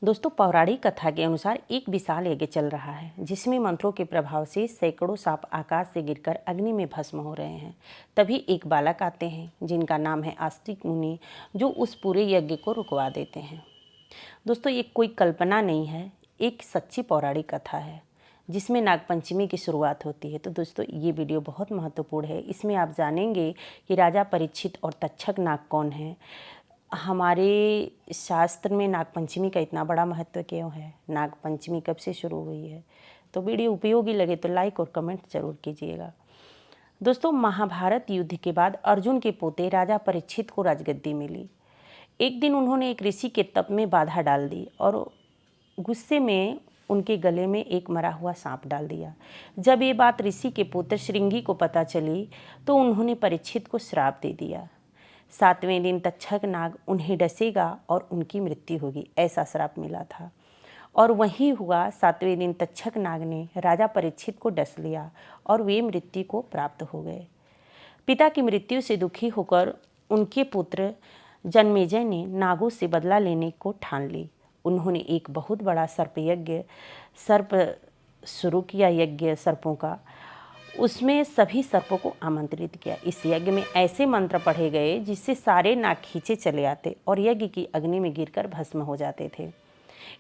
दोस्तों, पौराणिक कथा के अनुसार एक विशाल यज्ञ चल रहा है जिसमें मंत्रों के प्रभाव से सैकड़ों सांप आकाश से गिरकर अग्नि में भस्म हो रहे हैं। तभी एक बालक आते हैं जिनका नाम है आस्तिक मुनि, जो उस पूरे यज्ञ को रुकवा देते हैं। दोस्तों, ये कोई कल्पना नहीं है, एक सच्ची पौराणिक कथा है जिसमें नागपंचमी की शुरुआत होती है। तो दोस्तों, ये वीडियो बहुत महत्वपूर्ण है। इसमें आप जानेंगे कि राजा परीक्षित और तक्षक नाग कौन है, हमारे शास्त्र में नागपंचमी का इतना बड़ा महत्व क्यों है, नागपंचमी कब से शुरू हुई है। तो वीडियो उपयोगी लगे तो लाइक और कमेंट जरूर कीजिएगा। दोस्तों, महाभारत युद्ध के बाद अर्जुन के पोते राजा परीक्षित को राजगद्दी मिली। एक दिन उन्होंने एक ऋषि के तप में बाधा डाल दी और गुस्से में उनके गले में एक मरा हुआ सांप डाल दिया। जब ये बात ऋषि के पुत्र श्रृंगी को पता चली तो उन्होंने परीक्षित को श्राप दे दिया। 7वें दिन तक्षक नाग उन्हें डसेगा और उनकी मृत्यु होगी, ऐसा श्राप मिला था। और वही हुआ। 7वें दिन तक्षक नाग ने राजा परीक्षित को डस लिया और वे मृत्यु को प्राप्त हो गए। पिता की मृत्यु से दुखी होकर उनके पुत्र जन्मेजय ने नागों से बदला लेने को ठान ली। उन्होंने एक बहुत बड़ा सर्प शुरू किया, यज्ञ सर्पों का। उसमें सभी सर्पों को आमंत्रित किया। इस यज्ञ में ऐसे मंत्र पढ़े गए जिससे सारे नाग खींचे चले आते और यज्ञ की अग्नि में गिरकर भस्म हो जाते थे।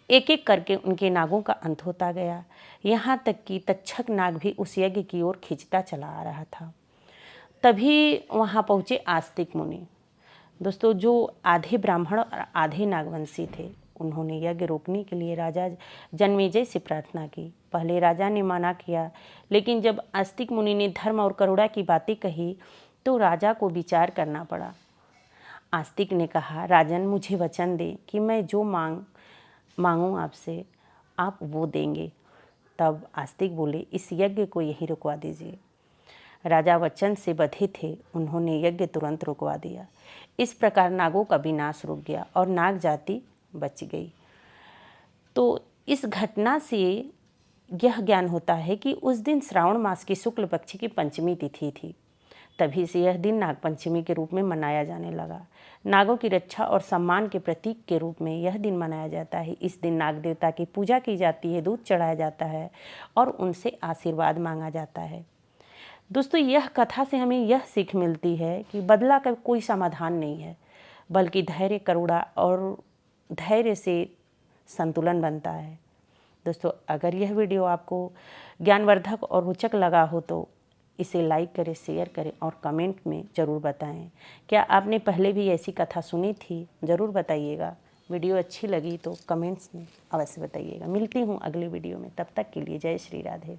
एक एक करके उनके नागों का अंत होता गया, यहाँ तक कि तक्षक नाग भी उस यज्ञ की ओर खींचता चला आ रहा था। तभी वहाँ पहुँचे आस्तिक मुनि। दोस्तों, जो आधे ब्राह्मण और आधे नागवंशी थे, उन्होंने यज्ञ रोकने के लिए राजा जन्मेजय से प्रार्थना की। पहले राजा ने मना किया, लेकिन जब आस्तिक मुनि ने धर्म और करुणा की बातें कही तो राजा को विचार करना पड़ा। आस्तिक ने कहा, राजन, मुझे वचन दे कि मैं जो मांगूं आपसे, आप वो देंगे। तब आस्तिक बोले, इस यज्ञ को यहीं रुकवा दीजिए। राजा वचन से बंधे थे, उन्होंने यज्ञ तुरंत रुकवा दिया। इस प्रकार नागों का विनाश रुक गया और नाग जाति बच गई। तो इस घटना से यह ज्ञान होता है कि उस दिन श्रावण मास की शुक्ल पक्ष की पंचमी तिथि थी। तभी से यह दिन नागपंचमी के रूप में मनाया जाने लगा। नागों की रक्षा और सम्मान के प्रतीक के रूप में यह दिन मनाया जाता है। इस दिन नाग देवता की पूजा की जाती है, दूध चढ़ाया जाता है और उनसे आशीर्वाद मांगा जाता है। दोस्तों, यह कथा से हमें यह सीख मिलती है कि बदला का कोई समाधान नहीं है, बल्कि धैर्य, करुणा और धैर्य से संतुलन बनता है। दोस्तों, अगर यह वीडियो आपको ज्ञानवर्धक और रोचक लगा हो तो इसे लाइक करें, शेयर करें और कमेंट में ज़रूर बताएं। क्या आपने पहले भी ऐसी कथा सुनी थी? ज़रूर बताइएगा। वीडियो अच्छी लगी तो कमेंट्स में अवश्य बताइएगा। मिलती हूँ अगले वीडियो में, तब तक के लिए जय श्री राधे।